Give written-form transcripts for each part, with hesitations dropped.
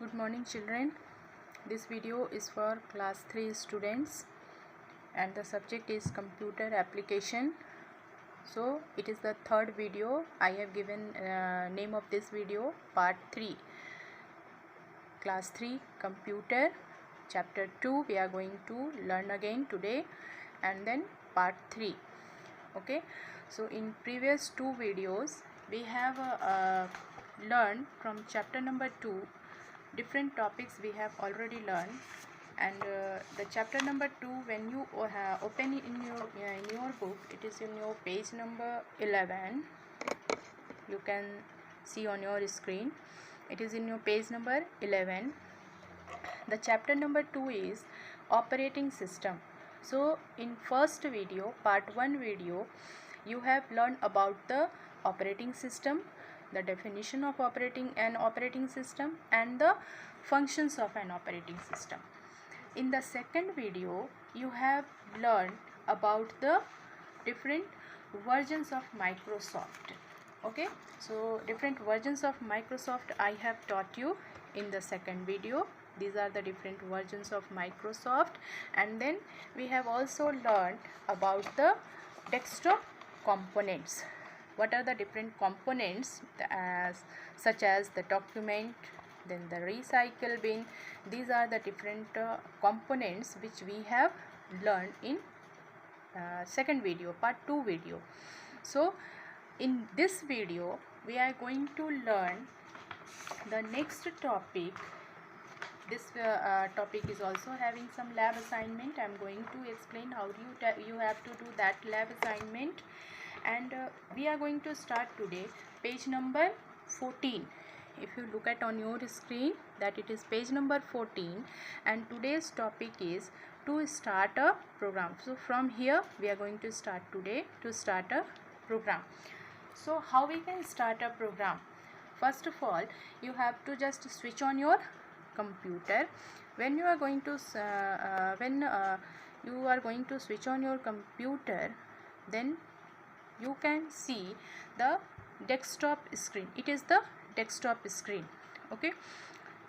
Good morning children. This video is for class 3 students and the subject is computer application. So it is the third video. I have given name of this video part 3, class 3 computer chapter 2 we are going to learn again today, and then part 3. Okay, so in previous two videos we have learned from chapter number 2 different topics we have already learned, and the chapter number 2, when you open it in your book, it is in your page number 11. You can see on your screen, it is in your page number 11. The chapter number 2 is operating system. So in first video, part 1 video, you have learned about the operating system, the definition of an operating system, and the functions of an operating system. In the second video, you have learned about the different versions of Microsoft. Okay, so different versions of Microsoft I have taught you in the second video. These are the different versions of Microsoft, and then we have also learned about the desktop components. What are the different components, such as the document, then the recycle bin. These are the different components which we have learned in second video, part 2 video. So in this video we are going to learn the next topic. This topic is also having some lab assignment. I am going to explain how you have to do that lab assignment, and we are going to start today page number 14. If you look at on your screen, that it is page number 14, and today's topic is to start a program. So from here we are going to start today to start a program. So how we can start a program? First of all, you have to just switch on your computer. When you are going to switch on your computer, then you can see the desktop screen. It is the desktop screen. Okay,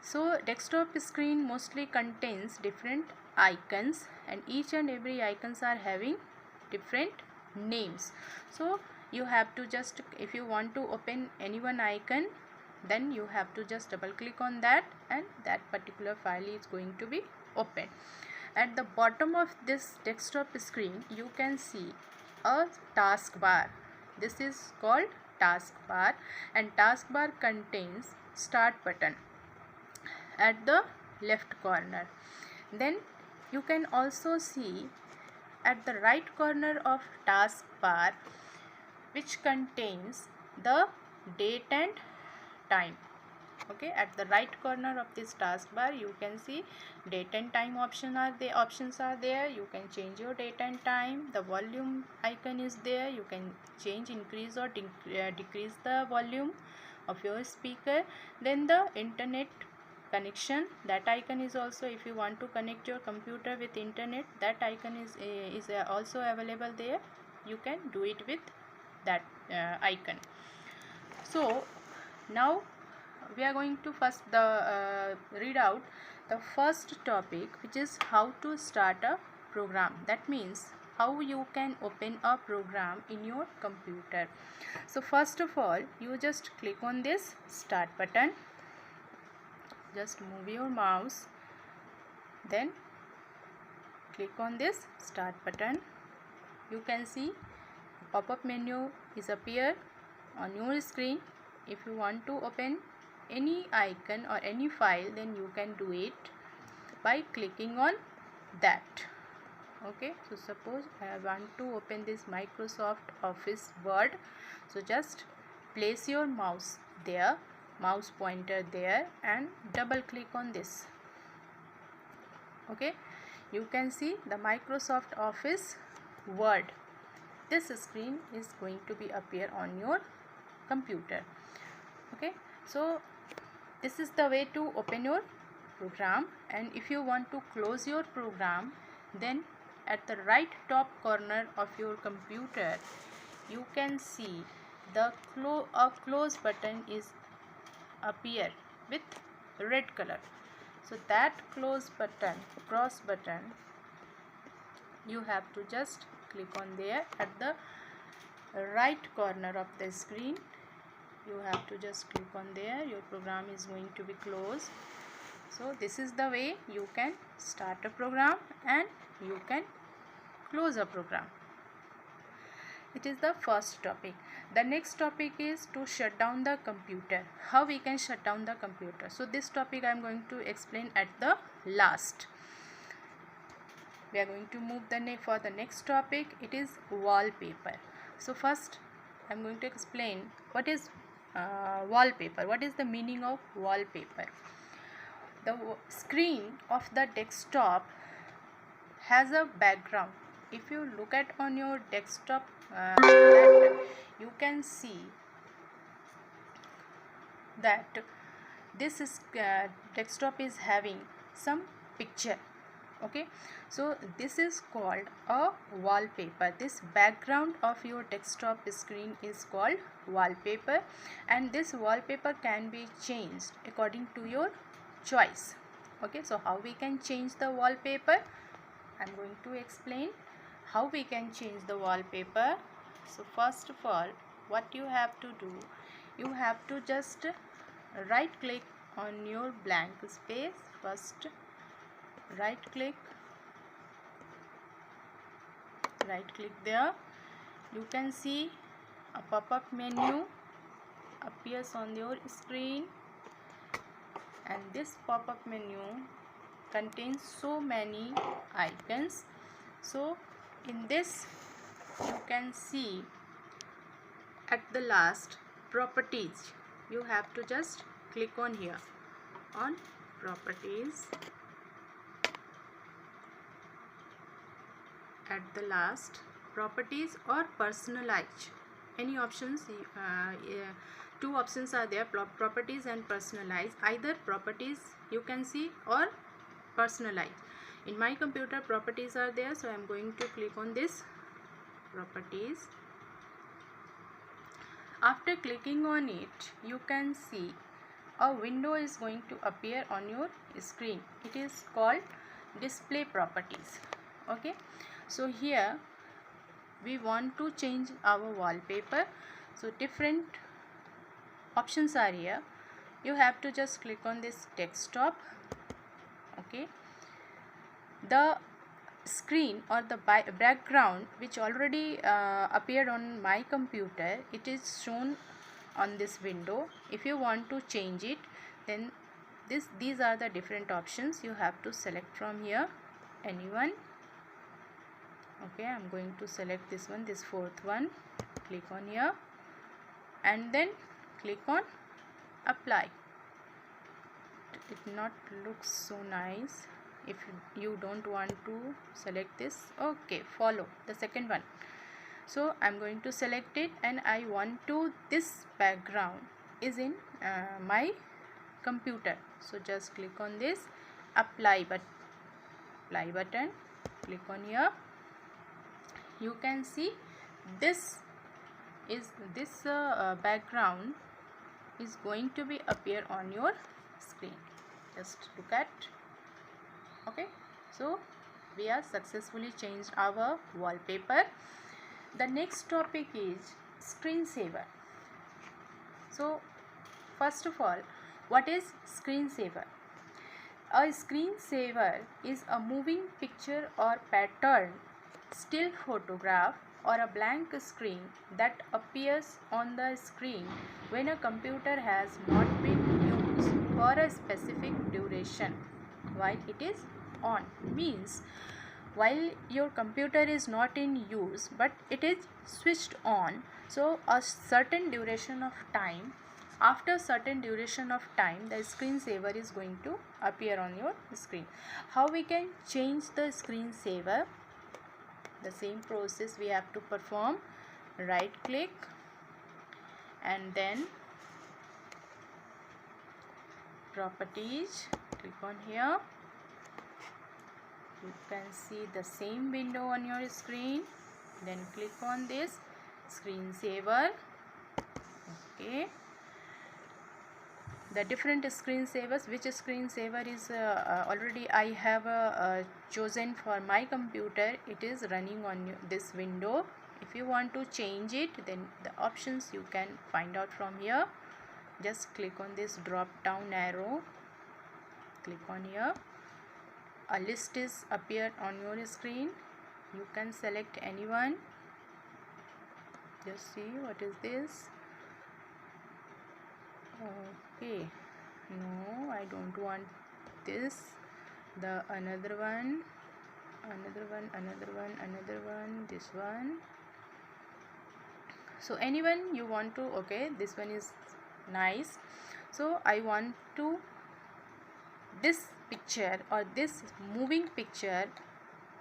so desktop screen mostly contains different icons, and each and every icons are having different names. So you have to just, if you want to open any one icon, then you have to just double click on that, and that particular file is going to be open. At the bottom of this desktop screen you can see a taskbar. This is called taskbar, and taskbar contains start button at the left corner. Then you can also see at the right corner of taskbar, which contains the date and time. Okay, at the right corner of this taskbar you can see date and time options are there. You can change your date and time. The volume icon is there. You can change, increase or decrease the volume of your speaker. Then the internet connection, that icon is also, if you want to connect your computer with internet, that icon is also available there. You can do it with that icon. So now we are going to first read out the first topic, which is how to start a program. That means how you can open a program in your computer. So first of all, you just click on this start button. Just move your mouse, then click on this start button. You can see pop-up menu is appear on your screen. If you want to open any icon or any file, then you can do it by clicking on that. Okay, so suppose I want to open this Microsoft Office Word. So just place your mouse there, mouse pointer there, and double click on this. Okay, you can see the Microsoft Office Word. This screen is going to be appear on your computer. Okay, so this is the way to open your program. And if you want to close your program, then at the right top corner of your computer you can see the close button is appear with red color. So that cross button, you have to just click on there at the right corner of the screen. You have to just click on there. Your program is going to be closed. So this is the way you can start a program and you can close a program. It is the first topic. The next topic is to shut down the computer. How we can shut down the computer. So this topic I am going to explain at the last. We are going to move for the next topic. It is wallpaper. So first I am going to explain what is wallpaper. What is the meaning of wallpaper? The screen of the desktop has a background. If you look at on your desktop, you can see that this is desktop is having some picture. Okay, so this is called a wallpaper. This background of your desktop screen is called wallpaper, and this wallpaper can be changed according to your choice. Okay, so how we can change the wallpaper? I'm going to explain how we can change the wallpaper. So first of all, what you have to do, you have to just right click on your blank space. First right click there. You can see a pop-up menu appears on your screen, and this pop-up menu contains so many icons. So in this you can see at the last properties. You have to just click on here on properties. At the last properties or personalize, any options. Two options are there, properties and personalize. Either properties you can see or personalize. In my computer properties are there, so I am going to click on this properties. After clicking on it, you can see a window is going to appear on your screen. It is called display properties. Okay, so here we want to change our wallpaper. So different options are here. You have to just click on this desktop. Okay, the screen or the background which already appeared on my computer, it is shown on this window. If you want to change it, then these are the different options. You have to select from here anyone. Okay, I'm going to select this one, this fourth one. Click on here and then click on apply. It not looks so nice. If you don't want to select this, okay, follow the second one. So I'm going to select it, and I want to this background is in my computer. So just click on this apply button. Click on here. You can see this background is going to be appear on your screen. Just look at. Okay, so we have successfully changed our wallpaper. The next topic is screensaver. So first of all, what is screensaver? A screensaver is a moving picture or pattern, still photograph, or a blank screen that appears on the screen when a computer has not been used for a specific duration while it is on. Means while your computer is not in use but it is switched on, so a certain duration of time, after certain duration of time, the screensaver is going to appear on your screen. How we can change the screensaver? The same process we have to perform. Right click and then properties. Click on here. You can see the same window on your screen. Then click on this screensaver. Okay. the different screensavers. Which screensaver is already I have chosen for my computer. It is running on this window. If you want to change it, then the options you can find out from here. Just click on this drop down arrow, click on here. A list is appeared on your screen. You can select anyone. Just see what is this. Okay, no, I don't want this. The another one, this one. So anyone you want to, okay, this one is nice. So I want to this picture or this moving picture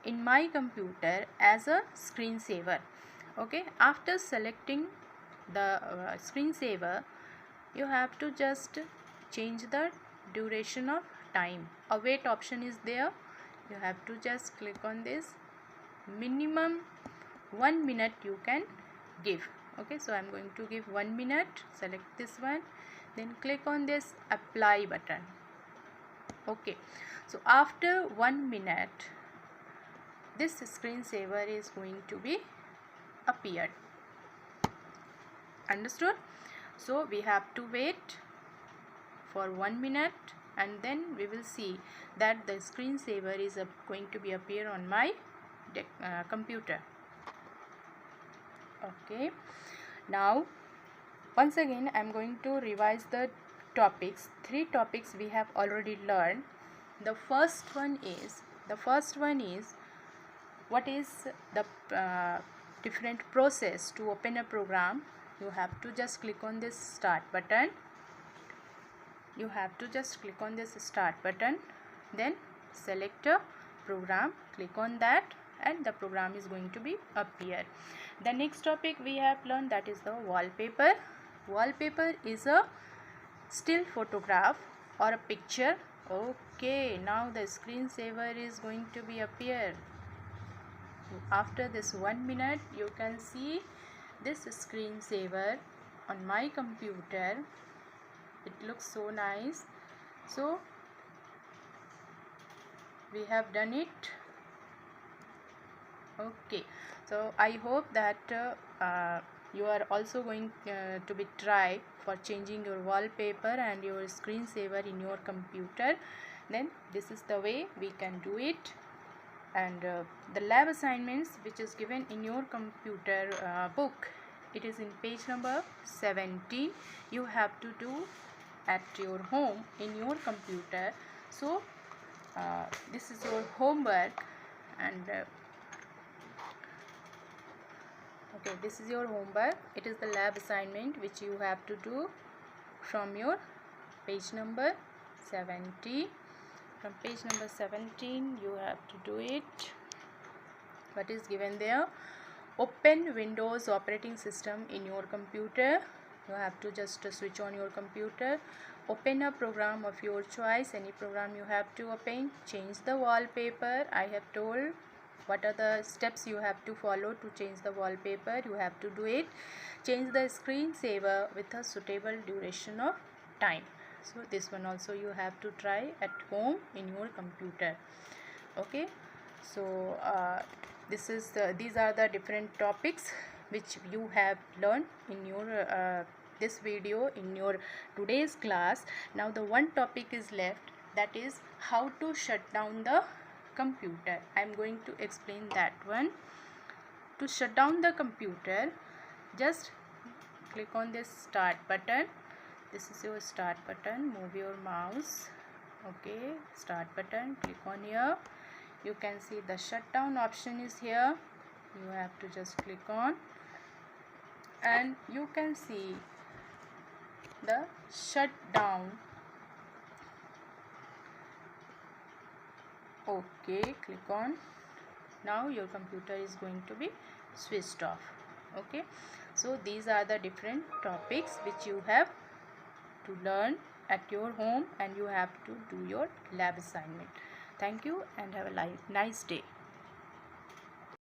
in my computer as a screensaver. Okay, after selecting the screensaver, you have to just change the duration of time. A wait option is there. You have to just click on this. Minimum 1 minute you can give. Okay, so I'm going to give 1 minute. Select this one, then click on this apply button. Okay, so after 1 minute, this screensaver is going to be appeared. Understood? So we have to wait for 1 minute, and then we will see that the screensaver is going to be appear on my computer. Okay, now once again I am going to revise the topics. 3 topics we have already learned. The first one is what is the different process to open a program. You have to just click on this start button. Then select a program, click on that, and the program is going to be appear. The next topic we have learned, that is the wallpaper. Wallpaper is a still photograph or a picture. Okay, now the screensaver is going to be appear. After this 1 minute, you can see this screensaver on my computer. It looks so nice. So we have done it. Okay, so I hope that you are also going to be try for changing your wallpaper and your screensaver in your computer. Then this is the way we can do it. And the lab assignments which is given in your computer book, it is in page number 17. You have to do at your home in your computer. So this is your homework, and okay, this is your homework. It is the lab assignment which you have to do from your page number 70. From page number 17 you have to do it. What is given there? Open Windows operating system in your computer. You have to just switch on your computer. Open a program of your choice, any program you have to open. Change the wallpaper. I have told what are the steps you have to follow to change the wallpaper. You have to do it. Change the screensaver with a suitable duration of time. So this one also you have to try at home in your computer. Okay, so these are the different topics which you have learned in your this video in your today's class. Now the one topic is left, that is how to shut down the computer. I am going to explain that one. To shut down the computer, just click on this start button. This is your start button. Move your mouse. Okay, start button, click on here. You can see the shutdown option is here. You have to just click on, and you can see the shutdown. Okay, click on. Now your computer is going to be switched off. Okay, so these are the different topics which you have to learn at your home, and you have to do your lab assignment. Thank you and have a nice day.